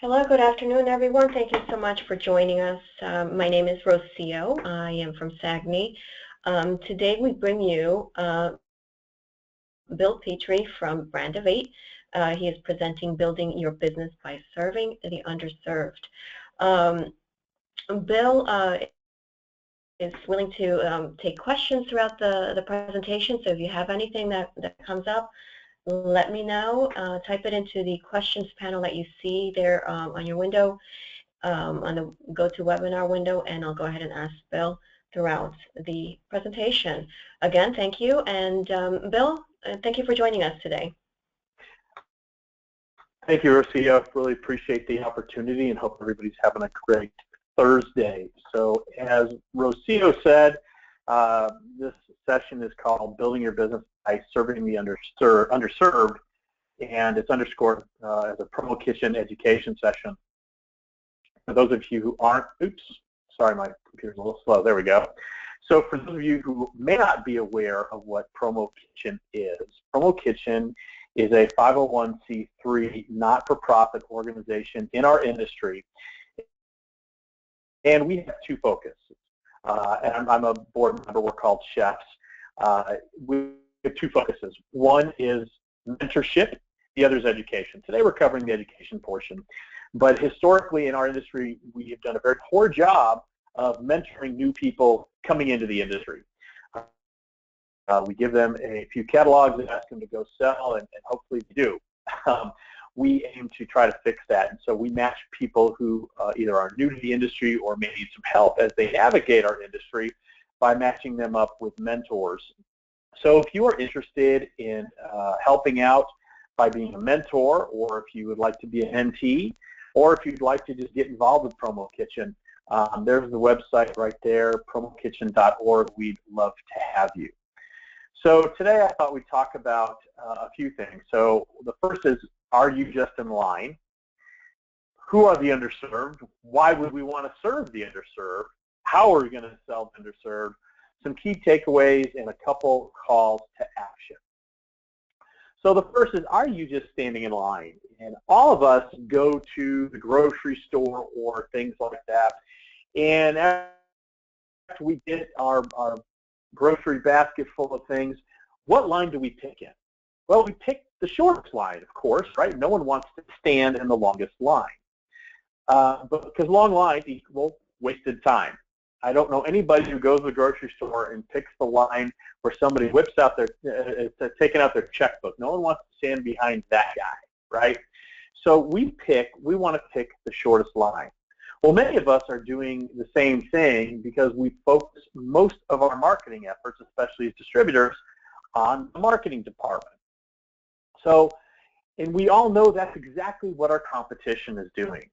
Hello, good afternoon, everyone. Thank you so much for joining us. My name is Rocio. I am from SAGNY. Today we bring you Bill Petrie from Brand of Eight. He is presenting Building Your Business by Serving the Underserved. Bill is willing to take questions throughout the presentation, so if you have anything that comes up, let me know. Type it into the questions panel that you see there on your window, on the GoToWebinar window, and I'll go ahead and ask Bill throughout the presentation. Again, thank you. And Bill, thank you for joining us today. Thank you, Rocio. Really appreciate the opportunity and hope everybody's having a great Thursday. So as Rocio said, this session is called Building Your Business by Serving the Underserved, and it's underscored as a promo kitchen education session. For those of you who aren't, oops, sorry, my computer's a little slow, there we go. So for those of you who may not be aware of what Promo Kitchen is a 501c3 not-for-profit organization in our industry, and we have two focuses. And I'm a board member, we're called Chefs. We have two focuses. One is mentorship, the other is education. Today we're covering the education portion. But historically in our industry, we have done a very poor job of mentoring new people coming into the industry. We give them a few catalogs and ask them to go sell, and hopefully they do. We aim to try to fix that, and so we match people who either are new to the industry or may need some help as they navigate our industry by matching them up with mentors. So if you are interested in helping out by being a mentor, or if you would like to be a mentee, or if you'd like to just get involved with Promo Kitchen, there's the website right there, promokitchen.org. We'd love to have you. So today I thought we'd talk about a few things. So the first is, are you just in line? Who are the underserved? Why would we want to serve the underserved? How are we going to sell the underserved? Some key takeaways and a couple calls to action. So the first is, are you just standing in line? And all of us go to the grocery store or things like that, and after we get our grocery basket full of things, what line do we pick in? Well, we pick the shortest line, of course, right? No one wants to stand in the longest line, but because long lines equal wasted time. I don't know anybody who goes to the grocery store and picks the line where somebody whips out taking out their checkbook. No one wants to stand behind that guy, right? So we want to pick the shortest line. Well, many of us are doing the same thing because we focus most of our marketing efforts, especially as distributors, on the marketing department. So, and we all know that's exactly what our competition is doing.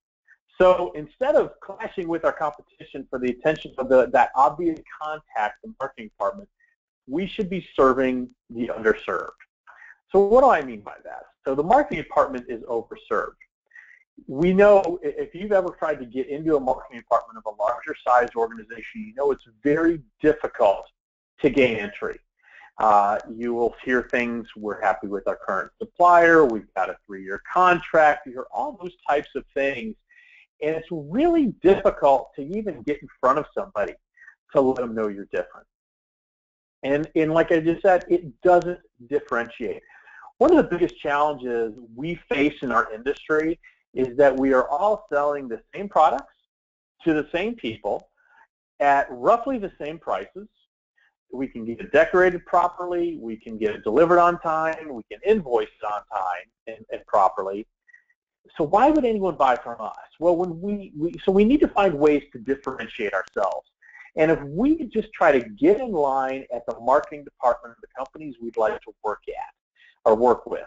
So instead of clashing with our competition for the attention of that obvious contact in the marketing department, we should be serving the underserved. So what do I mean by that? So the marketing department is overserved. We know if you've ever tried to get into a marketing department of a larger sized organization, you know it's very difficult to gain entry. You will hear things, we're happy with our current supplier, we've got a 3-year contract, you hear all those types of things, and it's really difficult to even get in front of somebody to let them know you're different. And like I just said, it doesn't differentiate. One of the biggest challenges we face in our industry is that we are all selling the same products to the same people at roughly the same prices. We can get it decorated properly, we can get it delivered on time, we can invoice it on time and properly. So why would anyone buy from us? Well, we need to find ways to differentiate ourselves. And if we just try to get in line at the marketing department of the companies we'd like to work at or work with,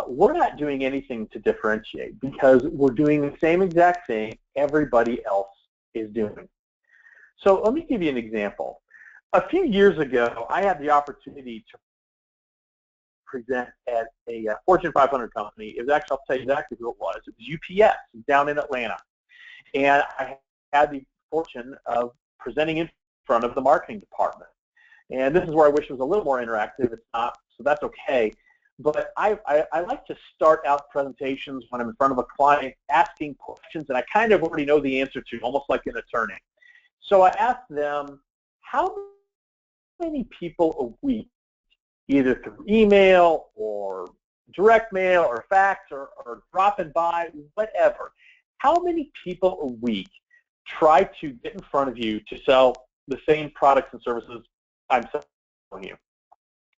we're not doing anything to differentiate because we're doing the same exact thing everybody else is doing. So let me give you an example. A few years ago, I had the opportunity to present at a Fortune 500 company. It was actually, I'll tell you exactly who it was. It was UPS down in Atlanta. And I had the fortune of presenting in front of the marketing department. And this is where I wish it was a little more interactive. It's not, so that's okay. but I like to start out presentations when I'm in front of a client asking questions that I kind of already know the answer to, almost like an attorney. So I ask them, how many people a week, either through email or direct mail or fax or dropping by, whatever, how many people a week try to get in front of you to sell the same products and services I'm selling you?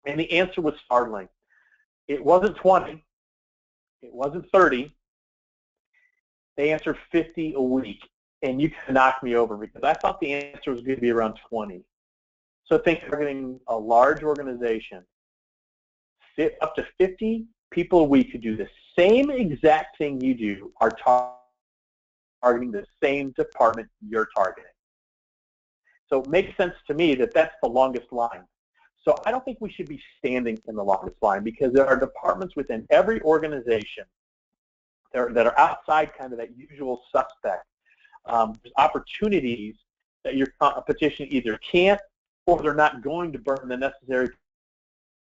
And the answer was startling. It wasn't 20. It wasn't 30. They answered 50 a week. And you can knock me over because I thought the answer was going to be around 20. So think targeting a large organization, up to 50 people a week who do the same exact thing you do are targeting the same department you're targeting. So it makes sense to me that that's the longest line. So I don't think we should be standing in the longest line because there are departments within every organization that are outside kind of that usual suspect. There's opportunities that your competition either can't or they're not going to burn the necessary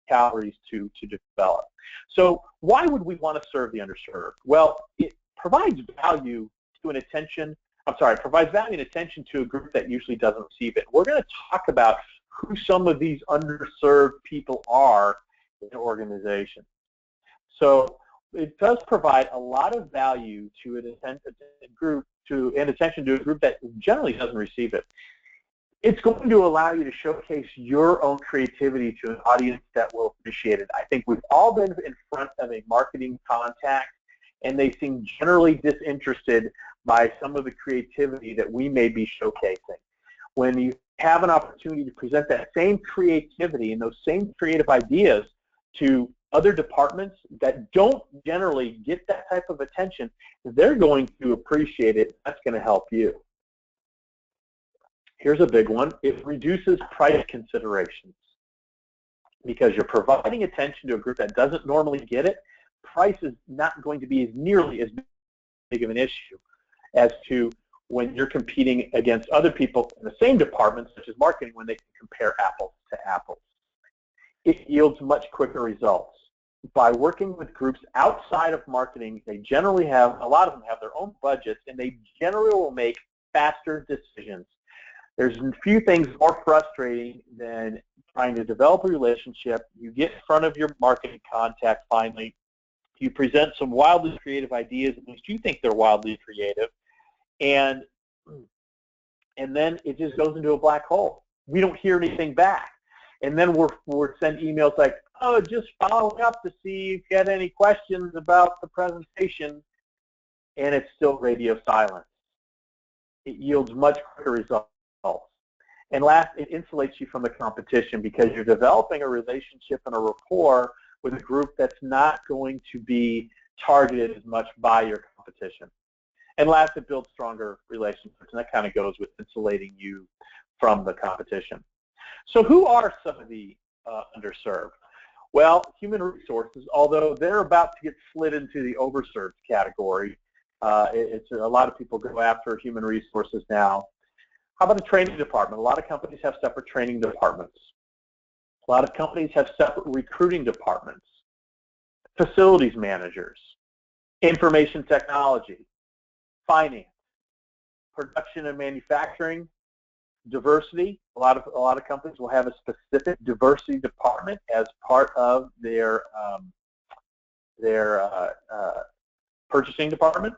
calories to develop. So why would we want to serve the underserved? Well, it provides value to an attention, provides value and attention to a group that usually doesn't receive it. We're going to talk about who some of these underserved people are in an organization. So it does provide a lot of value to an attention to a group that generally doesn't receive it. It's going to allow you to showcase your own creativity to an audience that will appreciate it. I think we've all been in front of a marketing contact, and they seem generally disinterested by some of the creativity that we may be showcasing. When you have an opportunity to present that same creativity and those same creative ideas to other departments that don't generally get that type of attention, they're going to appreciate it. That's going to help you. Here's a big one. It reduces price considerations. Because you're providing attention to a group that doesn't normally get it, price is not going to be nearly as big of an issue as to when you're competing against other people in the same department, such as marketing, when they can compare apples to apples. It yields much quicker results. By working with groups outside of marketing, they generally have, a lot of them have their own budgets, and they generally will make faster decisions. There's a few things more frustrating than trying to develop a relationship. You get in front of your marketing contact finally. You present some wildly creative ideas, at least you think they're wildly creative, and then it just goes into a black hole. We don't hear anything back. And then we're sent emails like, oh, just following up to see if you had any questions about the presentation, and it's still radio silence. It yields much quicker results. And last, it insulates you from the competition because you're developing a relationship and a rapport with a group that's not going to be targeted as much by your competition. And last, it builds stronger relationships, and that kind of goes with insulating you from the competition. So who are some of the underserved? Well, human resources, although they're about to get slid into the overserved category, it's a lot of people go after human resources now. How about a training department? A lot of companies have separate training departments. A lot of companies have separate recruiting departments, facilities managers, information technology, finance, production and manufacturing, diversity. A lot of companies will have a specific diversity department as part of their purchasing department.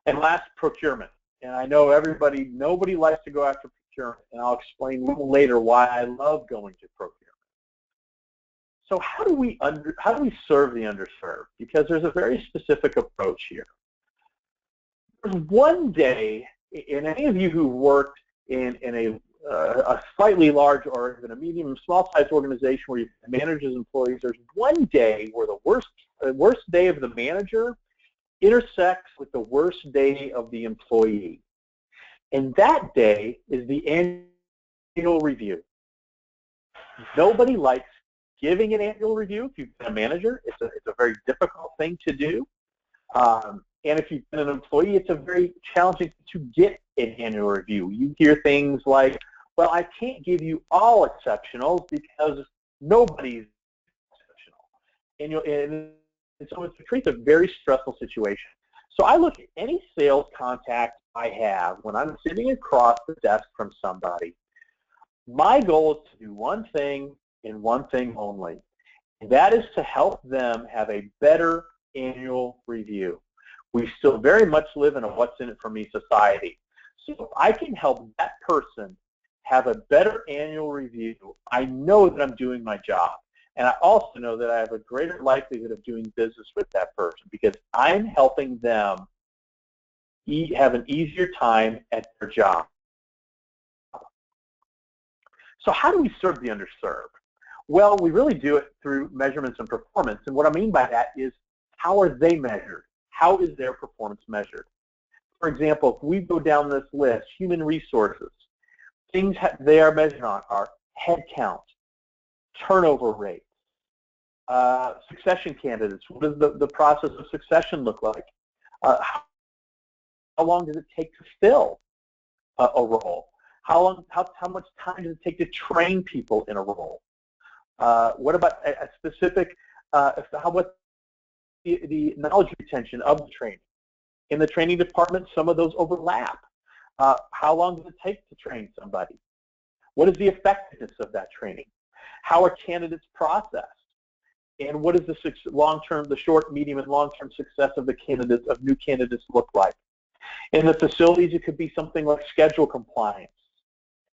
And last, procurement. And I know nobody likes to go after procurement, and I'll explain a little later why I love going to procurement. So how do we serve the underserved? Because there's a very specific approach here. There's one day, and any of you who worked in a slightly large or even a medium, small-sized organization where you have managers, employees, there's one day where the worst day of the manager intersects with the worst day of the employee. And that day is the annual review. Nobody likes giving an annual review. If you've been a manager, it's a very difficult thing to do. And if you've been an employee, it's a very challenging to get an annual review. You hear things like, well, I can't give you all exceptionals because nobody's exceptional. and so it creates a very stressful situation. So I look at any sales contact I have when I'm sitting across the desk from somebody. My goal is to do one thing and one thing only. And that is to help them have a better annual review. We still very much live in a what's in it for me society. So if I can help that person have a better annual review, I know that I'm doing my job. And I also know that I have a greater likelihood of doing business with that person because I'm helping them have an easier time at their job. So how do we serve the underserved? Well, we really do it through measurements and performance. And what I mean by that is, how are they measured? How is their performance measured? For example, if we go down this list, human resources, things they are measured on are headcount, turnover rate, succession candidates. What does the process of succession look like? How long does it take to fill a role? How much time does it take to train people in a role? What about a specific, how about the knowledge retention of the training? In the training department, some of those overlap. How long does it take to train somebody? What is the effectiveness of that training? How are candidates processed? And what does the long-term, the short, medium, and long-term success of the candidates, of new candidates look like? In the facilities, it could be something like schedule compliance,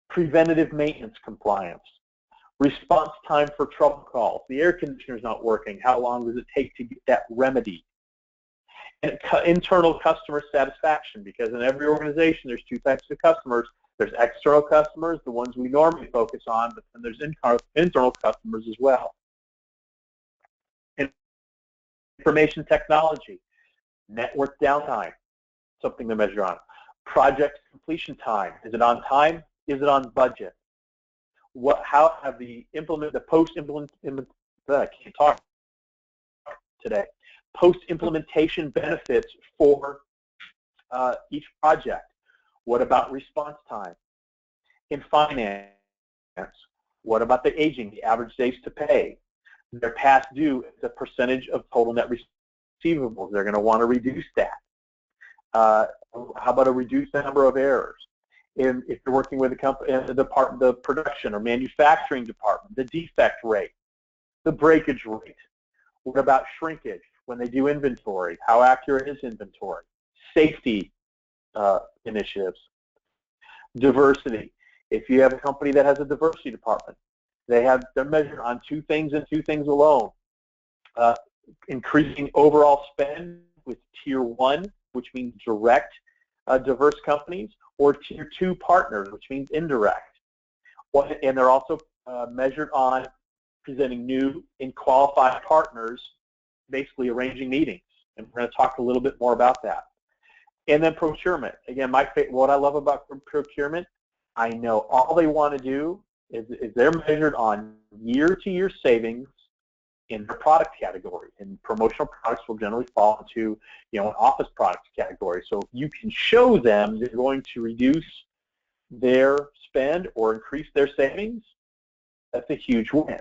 preventative maintenance compliance, response time for trouble calls. The air conditioner's not working. How long does it take to get that remedied? And internal customer satisfaction, because in every organization there's two types of customers. There's external customers, the ones we normally focus on, but then there's internal customers as well. Information technology, network downtime, something to measure on. Project completion time, is it on time? Is it on budget? How have the post-implementation, I can't talk today, post-implementation benefits for each project? What about response time? In finance, what about the aging, the average days to pay? Their past due is a percentage of total net receivables. They're going to want to reduce that. How about a reduced number of errors? If you're working with a company, the production or manufacturing department, the defect rate, the breakage rate. What about shrinkage? When they do inventory, how accurate is inventory? Safety initiatives. Diversity. If you have a company that has a diversity department, they're measured on two things and two things alone. Increasing overall spend with Tier 1, which means direct diverse companies, or Tier 2 partners, which means indirect. And they're also measured on presenting new and qualified partners, basically arranging meetings. And we're going to talk a little bit more about that. And then procurement. Again, what I love about procurement, I know all they want to do is they're measured on year-to-year savings in their product category. And promotional products will generally fall into, an office products category. So if you can show them they're going to reduce their spend or increase their savings, that's a huge win.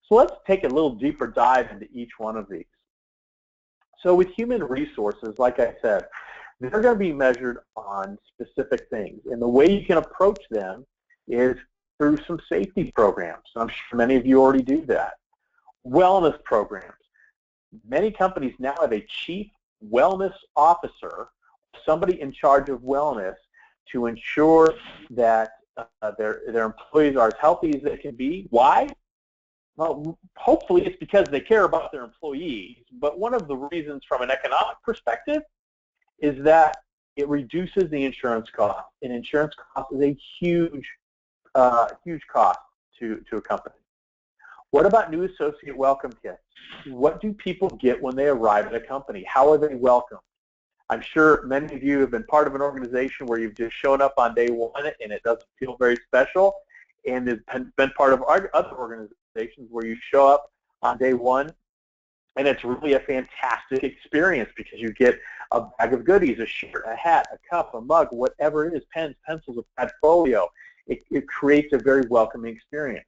So let's take a little deeper dive into each one of these. So with human resources, like I said, they're going to be measured on specific things. And the way you can approach them is through some safety programs. I'm sure many of you already do that. Wellness programs. Many companies now have a chief wellness officer, somebody in charge of wellness, to ensure that their employees are as healthy as they can be. Why? Well, hopefully it's because they care about their employees, but one of the reasons from an economic perspective is that it reduces the insurance cost, and insurance cost is a huge cost to a company. What about new associate welcome kits? What do people get when they arrive at a company? How are they welcomed? I'm sure many of you have been part of an organization where you've just shown up on day one and it doesn't feel very special, and has been part of other organizations where you show up on day one and it's really a fantastic experience because you get a bag of goodies, a shirt, a hat, a cup, a mug, whatever it is, pens, pencils, a portfolio. It creates a very welcoming experience.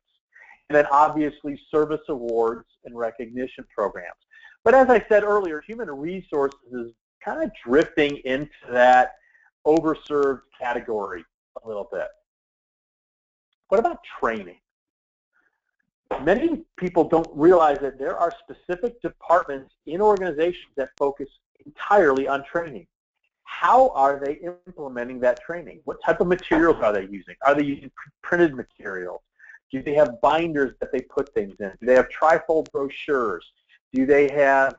and then obviously service awards and recognition programs. But as I said earlier, human resources is kind of drifting into that overserved category a little bit. What about training? Many people don't realize that there are specific departments in organizations that focus entirely on training. How are they implementing that training? What type of materials are they using? Are they using printed materials? Do they have binders that they put things in? Do they have trifold brochures? Do they have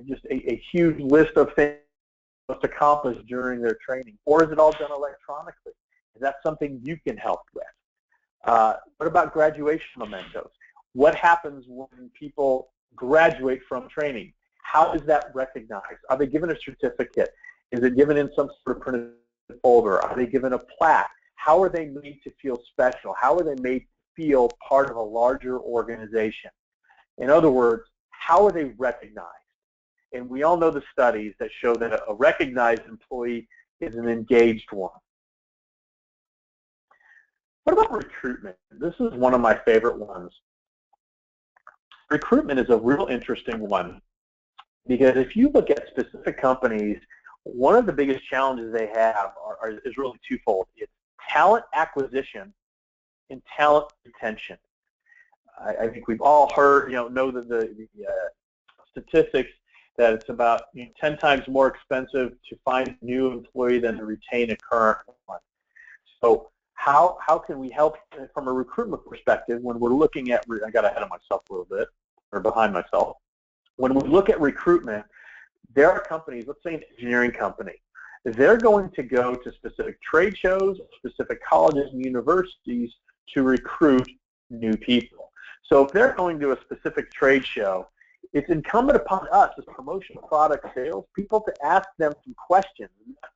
just a huge list of things accomplished during their training? Or is it all done electronically? Is that something you can help with? What about graduation mementos? What happens when people graduate from training? How is that recognized? Are they given a certificate? Is it given in some sort of printed folder? Are they given a plaque? How are they made to feel special? How are they made to feel part of a larger organization? In other words, how are they recognized? And we all know the studies that show that a recognized employee is an engaged one. What about recruitment? This is one of my favorite ones. Recruitment is a real interesting one because if you look at specific companies, one of the biggest challenges they have is really twofold. It's talent acquisition and talent retention. I think we've all heard, know the statistics that it's about 10 times more expensive to find a new employee than to retain a current one. So how can we help from a recruitment perspective when we're looking at, I got ahead of myself a little bit, or behind myself. When we look at recruitment, there are companies, let's say an engineering company, they're going to go to specific trade shows, specific colleges and universities to recruit new people. So if they're going to a specific trade show, it's incumbent upon us as promotional product sales people to ask them some questions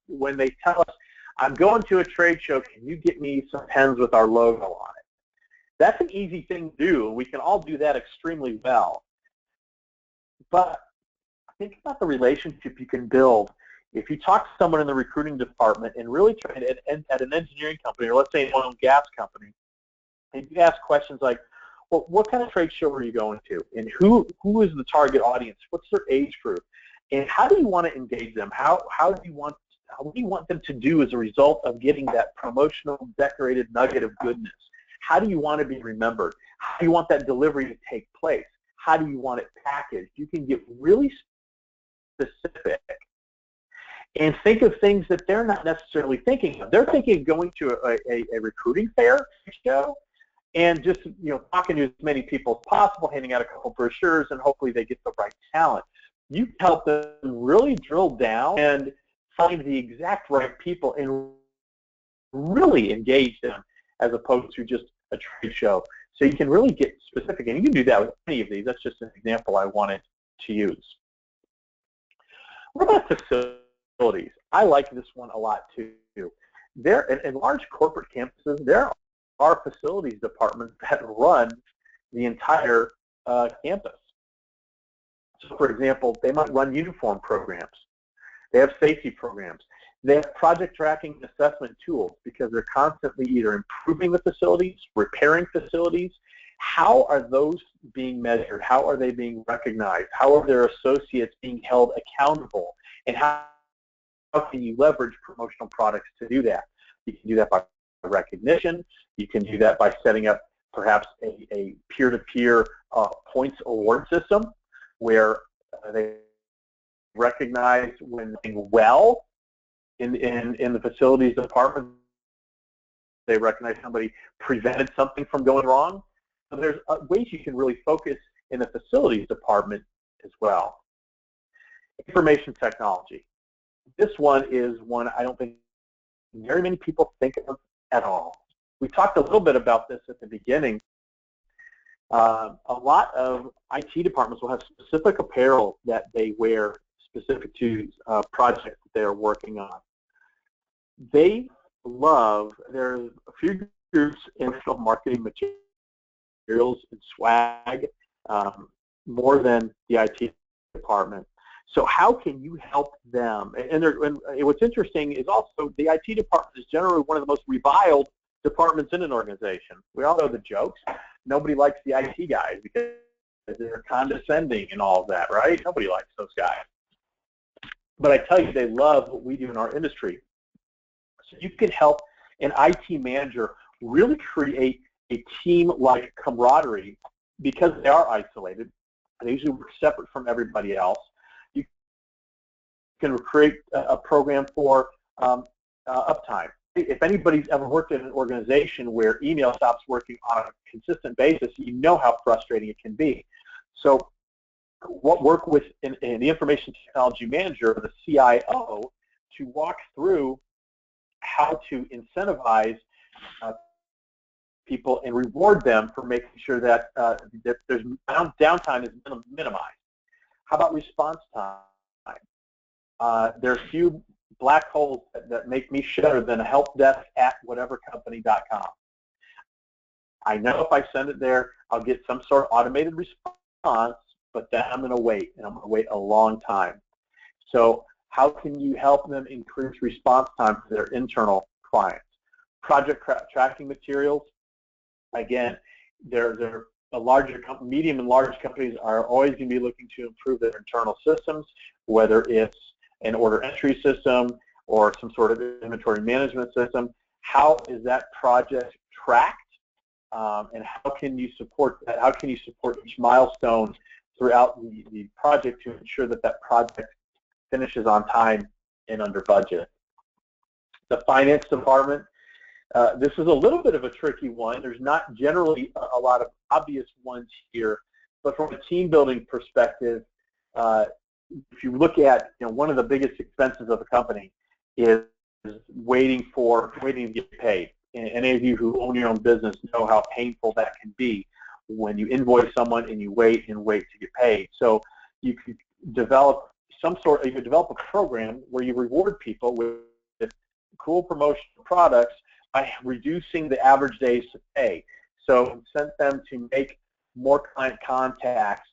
when they tell us, I'm going to a trade show, can you get me some pens with our logo on it? That's an easy thing to do, and we can all do that extremely well. But think about the relationship you can build if you talk to someone in the recruiting department and really try to, at an engineering company, or let's say an oil and gas company, and you ask questions like, well, what kind of trade show are you going to? And who is the target audience? What's their age group? And how do you want to engage them? What do you want them to do as a result of getting that promotional decorated nugget of goodness? How do you want to be remembered? How do you want that delivery to take place? How do you want it packaged? You can get really specific and think of things that they're not necessarily thinking of. They're thinking of going to a recruiting fair show and just talking to as many people as possible, handing out a couple brochures, and hopefully they get the right talent. You help them really drill down and find the exact right people and really engage them as opposed to just a trade show. So you can really get specific, and you can do that with any of these. That's just an example I wanted to use. What about facilities? I like this one a lot too. There, in large corporate campuses, there are facilities departments that run the entire campus. So for example, they might run uniform programs. They have safety programs. They have project tracking and assessment tools because they're constantly either improving the facilities, repairing facilities. How are those being measured? How are they being recognized? How are their associates being held accountable? And how can you leverage promotional products to do that? You can do that by recognition. You can do that by setting up perhaps a peer-to-peer points award system where they recognize when doing well in the facilities department. They recognize somebody prevented something from going wrong. So there's ways you can really focus in the facilities department as well. Information technology. This one is one I don't think very many people think of at all. We talked a little bit about this at the beginning. A lot of IT departments will have specific apparel that they wear specific to projects that they're working on. There's a few groups in marketing materials and swag more than the IT department. So how can you help them? And what's interesting is also the IT department is generally one of the most reviled departments in an organization. We all know the jokes. nobody likes the IT guys because they're condescending and all of that, right? Nobody likes those guys. But I tell you, they love what we do in our industry. So you can help an IT manager really create a team-like camaraderie because they are isolated. They usually work separate from everybody else. You can create a program for uptime. If anybody's ever worked in an organization where email stops working on a consistent basis, you know how frustrating it can be. So work with the information technology manager, the CIO, to walk through how to incentivize people and reward them for making sure that, there's downtime is minimized. How about response time? There are a few black holes that make me shudder than a help desk at whatevercompany.com. I know if I send it there, I'll get some sort of automated response, but then I'm going to wait, and I'm going to wait a long time. So how can you help them increase response time for their internal clients? Project tracking materials. Again, they're a larger medium and large companies are always going to be looking to improve their internal systems, whether it's an order entry system or some sort of inventory management system. How is that project tracked, and how can you support that? How can you support each milestone throughout the project to ensure that that project finishes on time and under budget? The finance department, this is a little bit of a tricky one. There's not generally a lot of obvious ones here, but from a team building perspective, if you look at, one of the biggest expenses of a company is waiting to get paid. And any of you who own your own business know how painful that can be when you invoice someone and you wait to get paid. So you can develop a program where you reward people with cool promotional products by reducing the average days to pay. So incent them to make more client contacts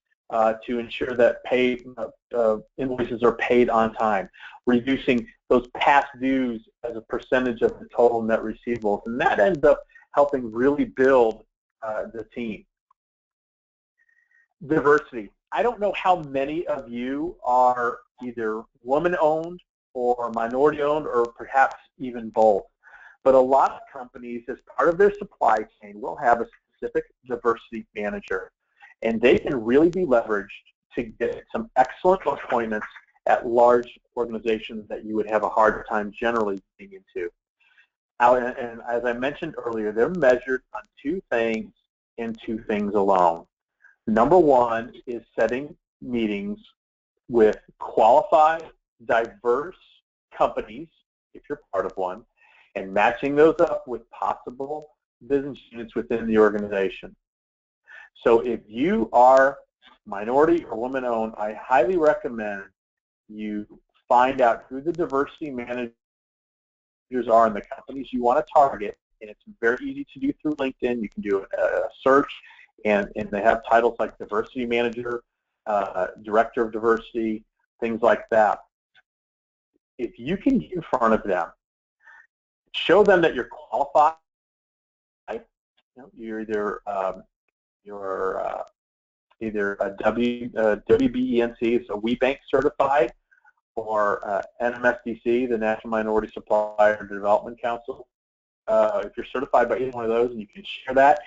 to ensure that invoices are paid on time, reducing those past dues as a percentage of the total net receivables, and that ends up helping really build the team. Diversity. I don't know how many of you are either woman-owned or minority-owned or perhaps even both, but a lot of companies, as part of their supply chain, will have a specific diversity manager, and they can really be leveraged to get some excellent appointments at large organizations that you would have a hard time generally getting into. And as I mentioned earlier, they're measured on two things and two things alone. Number one is setting meetings with qualified, diverse companies, if you're part of one, and matching those up with possible business units within the organization. So if you are minority or woman-owned, I highly recommend you find out who the diversity managers are in the companies you want to target, and it's very easy to do through LinkedIn. You can do a search, and they have titles like diversity manager, director of diversity, things like that. If you can get in front of them, show them that you're qualified. You're either a WBENC, so WeBank certified, or NMSDC, the National Minority Supplier Development Council. If you're certified by either one of those and you can share that,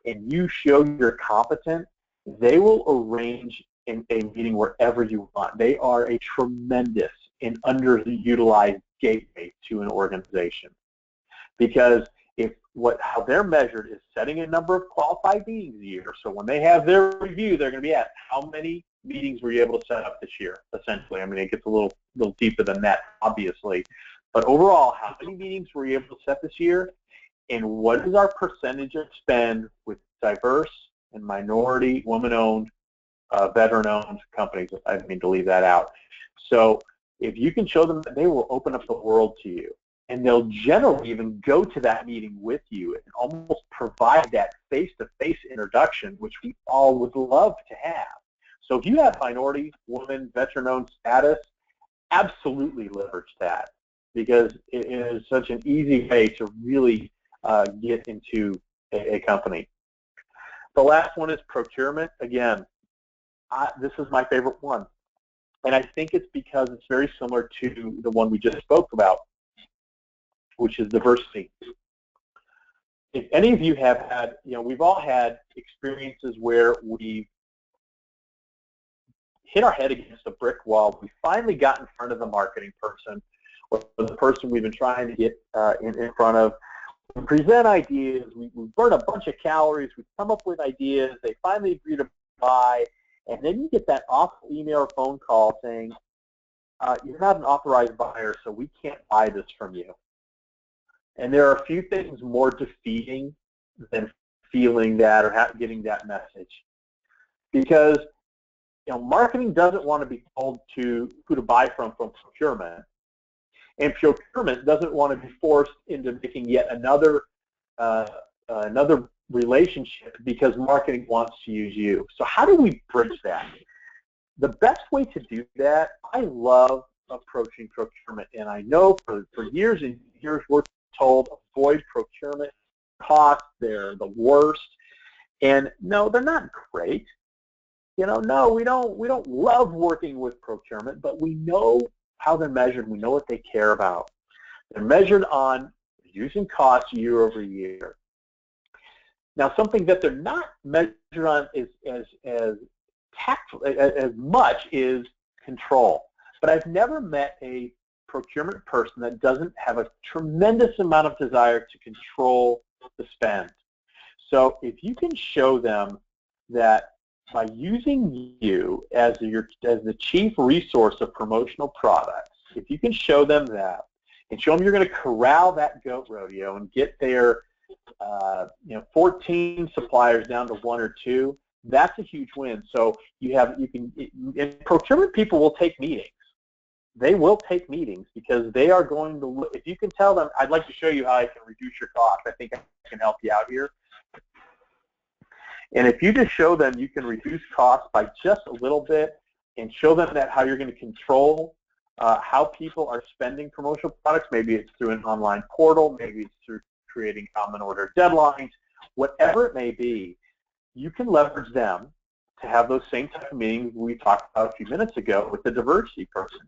and you show you're competent, they will arrange a meeting wherever you want. They are a tremendous and underutilized gateway to an organization, because how they're measured is setting a number of qualified meetings a year. So when they have their review, they're going to be asked, how many meetings were you able to set up this year, essentially. I mean, it gets a little deeper than that, obviously. But overall, how many meetings were you able to set this year? And what is our percentage of spend with diverse and minority, woman-owned, veteran-owned companies? I didn't mean to leave that out. So if you can show them that, they will open up the world to you. And they'll generally even go to that meeting with you and almost provide that face-to-face introduction, which we all would love to have. So if you have minority, woman, veteran-owned status, absolutely leverage that, because it is such an easy way to really get into a company. The last one is procurement. Again, this is my favorite one. And I think it's because it's very similar to the one we just spoke about, which is diversity. If any of you have had, we've all had experiences where we've hit our head against a brick wall. We finally got in front of the marketing person or the person we've been trying to get in front of. We present ideas, we burn a bunch of calories, we come up with ideas, they finally agree to buy, and then you get that awful email or phone call saying, you're not an authorized buyer, so we can't buy this from you. And there are a few things more defeating than feeling that or getting that message. Because marketing doesn't want to be told to who to buy from procurement. And procurement doesn't want to be forced into making yet another relationship because marketing wants to use you. So how do we bridge that? The best way to do that, I love approaching procurement. And I know for years and years we're told avoid procurement costs, they're the worst. And no, they're not great. No, we don't love working with procurement, but we know how they're measured. We know what they care about. They're measured on reducing costs year over year. Now, something that they're not measured on as much is control. But I've never met a procurement person that doesn't have a tremendous amount of desire to control the spend. So if you can show them that by using you as the chief resource of promotional products, if you can show them that and show them you're going to corral that goat rodeo and get their 14 suppliers down to 1 or 2, that's a huge win. So and procurement people will take meetings. They will take meetings because they are going to look. If you can tell them, I'd like to show you how I can reduce your cost. I think I can help you out here. And if you just show them you can reduce costs by just a little bit and show them that how you're going to control how people are spending promotional products, maybe it's through an online portal, maybe it's through creating common order deadlines, whatever it may be, you can leverage them to have those same type of meetings we talked about a few minutes ago with the diversity person.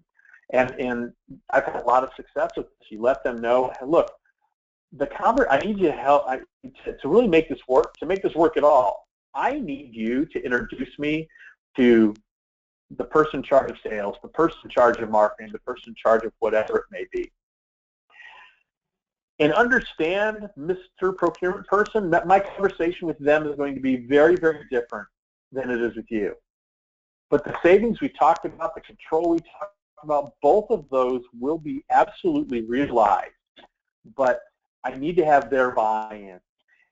And I've had a lot of success with this. You let them know, hey, look, I need you to help to really make this work. To make this work at all, I need you to introduce me to the person in charge of sales, the person in charge of marketing, the person in charge of whatever it may be. And understand, Mr. Procurement person, that my conversation with them is going to be very, very different than it is with you. But the savings we talked about, the control we talked about, both of those will be absolutely realized. But I need to have their buy-in.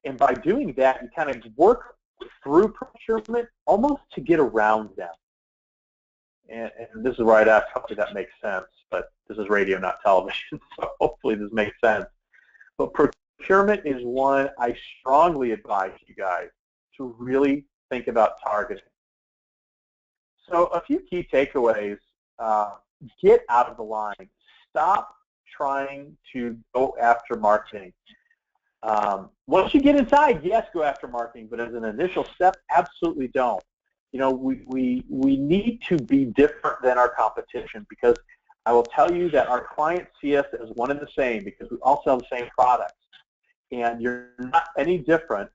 And by doing that, you kind of work through procurement almost to get around them. And this is where I'd ask, hopefully that makes sense, but this is radio, not television, so hopefully this makes sense. But procurement is one I strongly advise you guys to really think about targeting. So a few key takeaways. Get out of the line. Stop trying to go after marketing. Once you get inside, yes, go after marketing, but as an initial step, absolutely don't. We need to be different than our competition, because I will tell you that our clients see us as one and the same because we all sell the same products. And you're not any different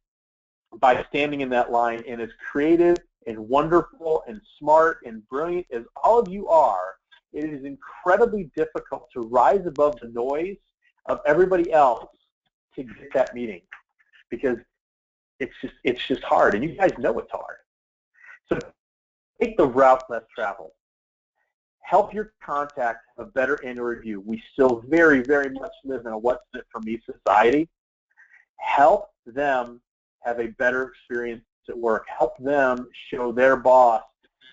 by standing in that line. And as creative and wonderful and smart and brilliant as all of you are, it is incredibly difficult to rise above the noise of everybody else to get that meeting, because it's just hard, and you guys know it's hard. So take the route less traveled. Help your contact have a better annual review. We still very, very much live in a what's in it for me society. Help them have a better experience at work. Help them show their boss,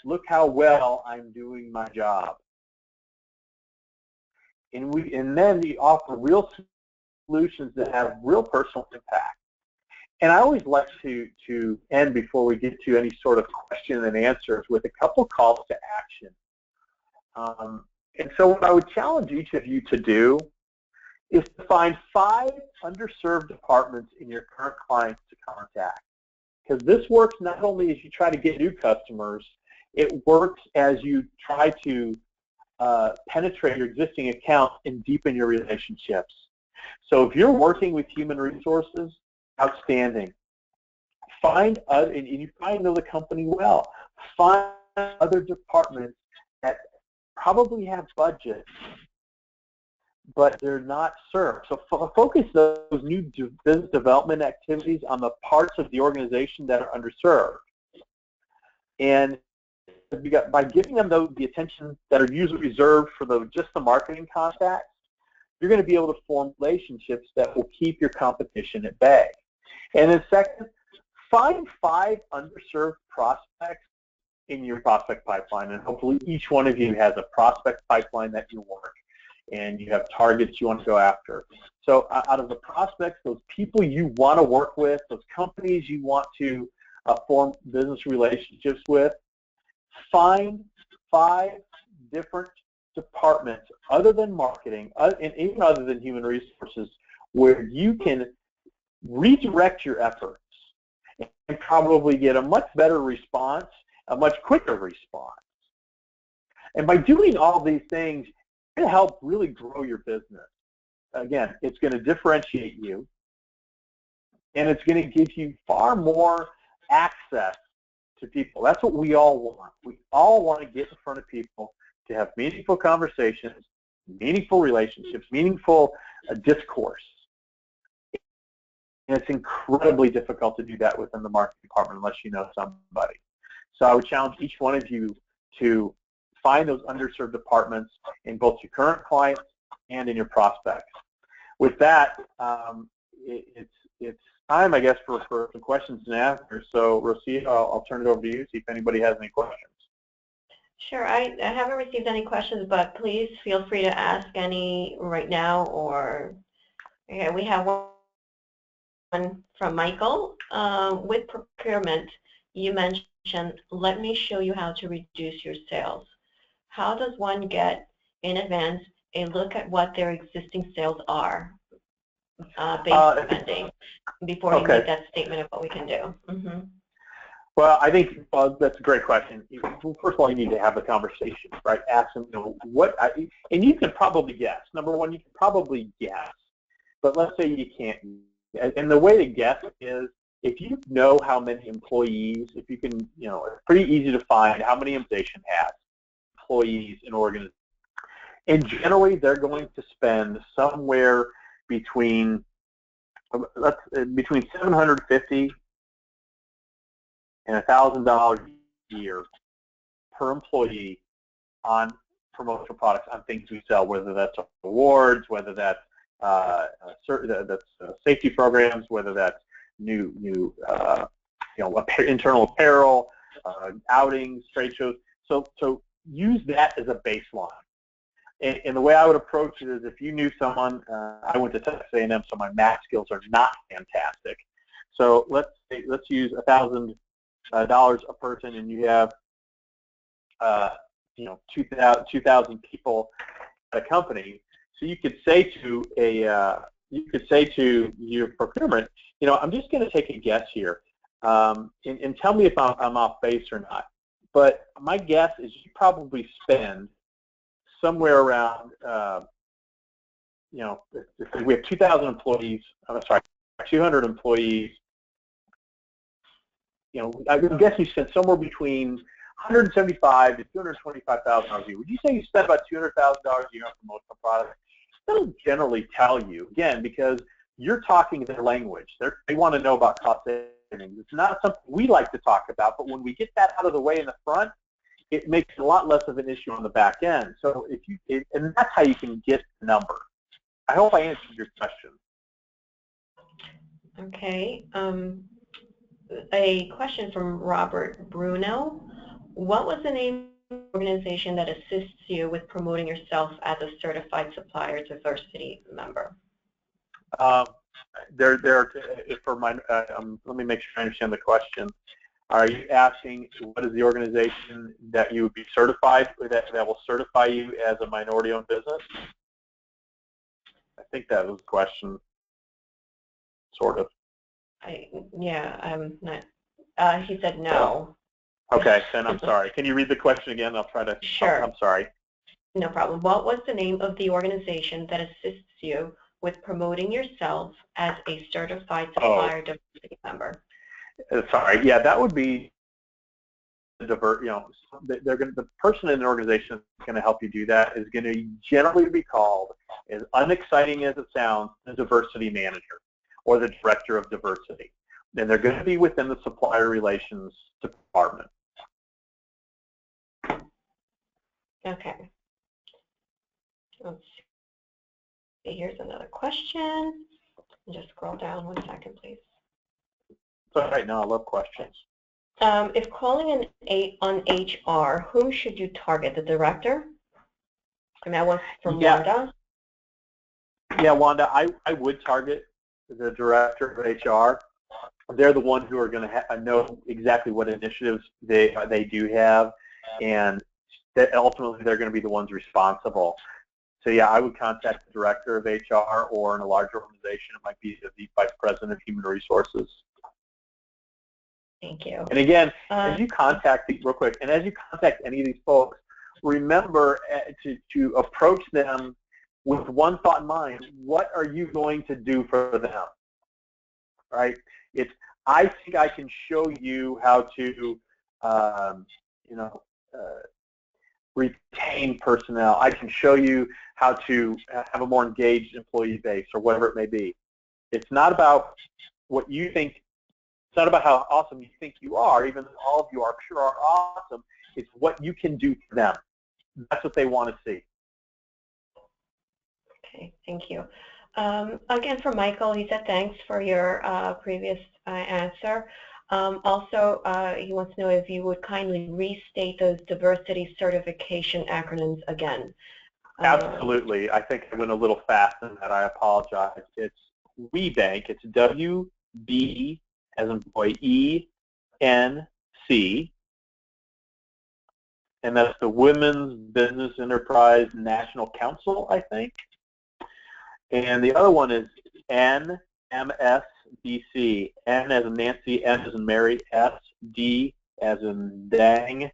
look how well I'm doing my job. And then we offer real solutions that have real personal impact. And I always like to end before we get to any sort of question and answers with a couple calls to action. And so what I would challenge each of you to do is to find 5 underserved departments in your current clients to contact. because this works not only as you try to get new customers, it works as you try to penetrate your existing account and deepen your relationships. So if you're working with human resources, outstanding. Find other, and you probably know the company well. Find other departments that probably have budgets, but they're not served. So focus those new business development activities on the parts of the organization that are underserved. And by giving them the attention that are usually reserved for just the marketing contacts, you're going to be able to form relationships that will keep your competition at bay. And then second, find 5 underserved prospects in your prospect pipeline, and hopefully each one of you has a prospect pipeline that you work, and you have targets you want to go after. So out of the prospects, those people you want to work with, those companies you want to form business relationships with, find 5 different departments other than marketing, and even other than human resources, where you can redirect your efforts and probably get a much better response, a much quicker response. And by doing all these things, it'll help really grow your business. Again, it's going to differentiate you, and it's going to give you far more access to people. That's what we all want. We all want to get in front of people to have meaningful conversations, meaningful relationships, meaningful discourse. And it's incredibly difficult to do that within the marketing department unless you know somebody. So I would challenge each one of you to find those underserved departments in both your current clients and in your prospects. With that, it's time, I guess, for some questions and answers. So, Rosia, I'll turn it over to you, see if anybody has any questions. Sure. I haven't received any questions, but please feel free to ask any right now. Or okay, we have one from Michael. With procurement, you mentioned, let me show you how to reduce your sales. How does one get in advance a look at what their existing sales are based spending before you make that statement of what we can do? Mm-hmm. Well, I think that's a great question. First of all, you need to have a conversation, right? Ask them, and you can probably guess. Number one, you can probably guess, but let's say you can't. And the way to guess is if you know how many employees, if you can, it's pretty easy to find how many organization has employees in organizations. And generally, they're going to spend somewhere between $750 and $1,000 a year per employee on promotional products, on things we sell, whether that's awards, whether that's safety programs, whether that's new internal apparel, outings, trade shows. So use that as a baseline. And the way I would approach it is, if you knew someone, I went to Texas A&M, so my math skills are not fantastic. So let's use $1,000 a person, and you have 2,000 people at a company. So you could say to your procurement, I'm just going to take a guess here, and tell me if I'm off base or not. But my guess is you probably spend somewhere around, if we have 2,000 employees, 200 employees, I would guess you spend somewhere between $175,000 to $225,000 a year. Would you say you spend about $200,000 a year on promotional products? That'll generally tell you, again, because you're talking their language. They want to know about cost savings. It's not something we like to talk about, but when we get that out of the way in the front, it makes it a lot less of an issue on the back end. So and that's how you can get the number. I hope I answered your question. Okay. A question from Robert Bruno. What was the name of the organization that assists you with promoting yourself as a certified supplier diversity member? Let me make sure I understand the question. Are you asking what is the organization that you would be certified with, that will certify you as a minority-owned business? I think that was the question, sort of. I'm not He said no. Okay, then I'm sorry. Can you read the question again? I'll try to. Sure. I'm sorry. No problem. What was the name of the organization that assists you with promoting yourself as a certified supplier diversity member? Sorry. Yeah, that would be the person in the organization that's going to help you do that is going to generally be called, as unexciting as it sounds, the diversity manager or the director of diversity. And they're going to be within the supplier relations department. Okay. Let's see. Here's another question. Just scroll down 1 second, please. All right, now I love questions. If calling on HR, whom should you target? The director? And that was from Wanda. Yeah, Wanda, I would target the director of HR. They're the ones who are going to know exactly what initiatives they do have, and that ultimately they're going to be the ones responsible. So yeah, I would contact the director of HR, or in a larger organization, it might be the vice president of human resources. Thank you. And again, as you contact as you contact any of these folks, remember to approach them with one thought in mind: what are you going to do for them? Right? It's, I think I can show you how to, retain personnel. I can show you how to have a more engaged employee base, or whatever it may be. It's not about what you think. It's not about how awesome you think you are, even though all of you are sure are awesome. It's what you can do for them. That's what they want to see. Okay, thank you. Again, for Michael, he said thanks for your previous answer. Also, he wants to know if you would kindly restate those diversity certification acronyms again. Absolutely. I think I went a little fast in that. I apologize. It's WBENC. It's W-B as in boy, E-N-C. And that's the Women's Business Enterprise National Council, I think. And the other one is NMSDC. N as in Nancy, M as in Mary, S, D as in dang,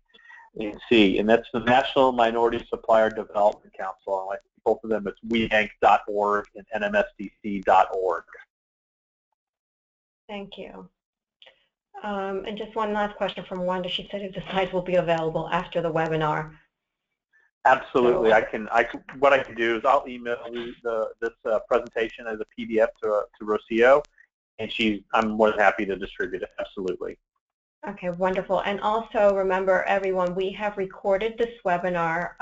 and C. And that's the National Minority Supplier Development Council. I think both of them, it's WBENC.org and NMSDC.org. Thank you. And just one last question from Wanda. She said if the slides will be available after the webinar. Absolutely. So, what I can do is I'll email this presentation as a PDF to Rocio, and I'm more than happy to distribute it. Absolutely. Okay, wonderful. And also remember, everyone, we have recorded this webinar,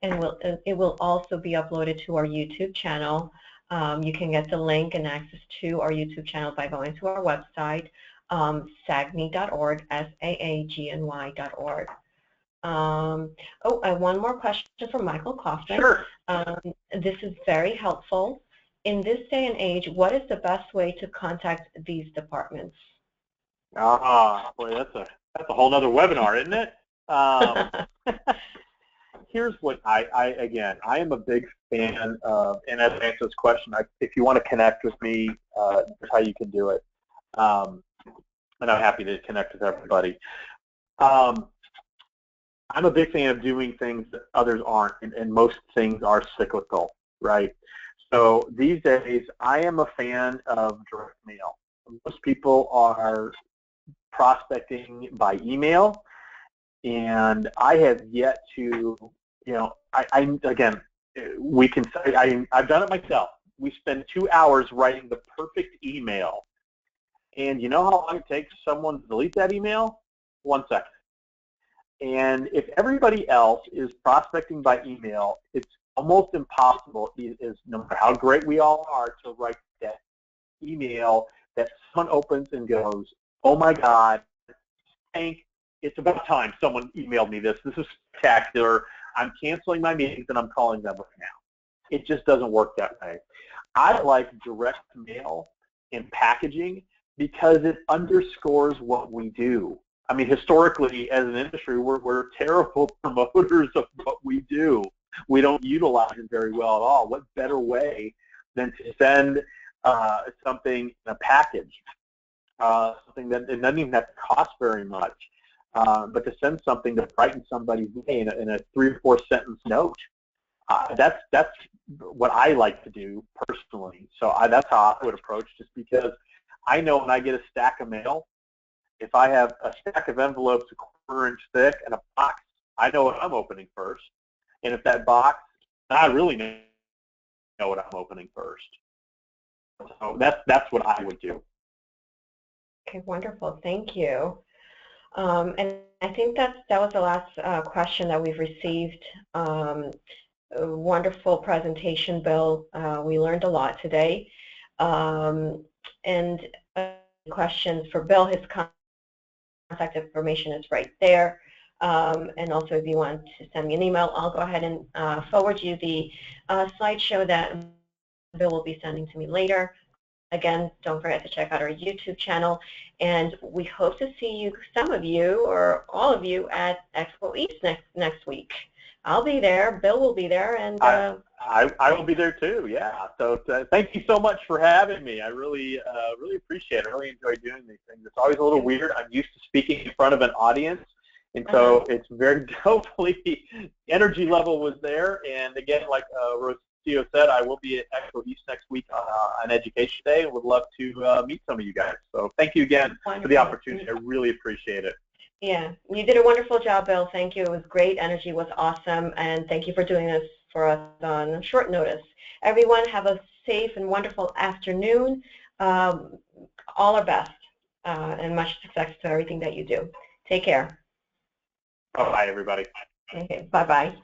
and it will also be uploaded to our YouTube channel. You can get the link and access to our YouTube channel by going to our website, SAGNY.org, SAAGNY.org. One more question from Michael Kaufman. Sure. This is very helpful. In this day and age, what is the best way to contact these departments? Boy, that's a whole nother webinar, isn't it? Here's what I am a big fan of, and as I answer this question, if you want to connect with me, here's how you can do it. And I'm happy to connect with everybody. I'm a big fan of doing things that others aren't, and most things are cyclical, right? So these days, I am a fan of direct mail. Most people are prospecting by email, and I have yet to, I've done it myself. We spend 2 hours writing the perfect email, and you know how long it takes someone to delete that email? 1 second. And if everybody else is prospecting by email, it's almost impossible, no matter how great we all are, to write that email that someone opens and goes, oh my God, Hank, it's about time someone emailed me this. This is spectacular. I'm canceling my meetings and I'm calling them right now. It just doesn't work that way. I like direct mail and packaging because it underscores what we do. I mean, historically, as an industry, we're terrible promoters of what we do. We don't utilize it very well at all. What better way than to send something in a package? something that it doesn't even have to cost very much, but to send something to brighten somebody's day in a 3 or 4 sentence note. That's what I like to do personally. So that's how I would approach, just because I know when I get a stack of mail, if I have a stack of envelopes a quarter-inch thick and a box, I know what I'm opening first. And if that box, I really know what I'm opening first. So that's what I would do. Okay, wonderful. Thank you. And I think that was the last question that we've received. A wonderful presentation, Bill. We learned a lot today. And questions for Bill, his contact information is right there. And also, if you want to send me an email, I'll go ahead and forward you the slideshow that Bill will be sending to me later. Again, don't forget to check out our YouTube channel, and we hope to see you, some of you or all of you, at Expo East next week. I'll be there. Bill will be there, and I will be there too. Yeah. So thank you so much for having me. I really appreciate it. I really enjoy doing these things. It's always a little weird. I'm used to speaking in front of an audience, and so it's very, hopefully the energy level was there. And again, like Rocio said, I will be at Expo East next week on Education Day, and would love to meet some of you guys. So thank you again for the opportunity. I really appreciate it. Yeah, you did a wonderful job, Bill. Thank you. It was great. Energy was awesome, and thank you for doing this for us on short notice. Everyone, have a safe and wonderful afternoon. All our best, and much success to everything that you do. Take care. Bye-bye, everybody. Okay, bye-bye.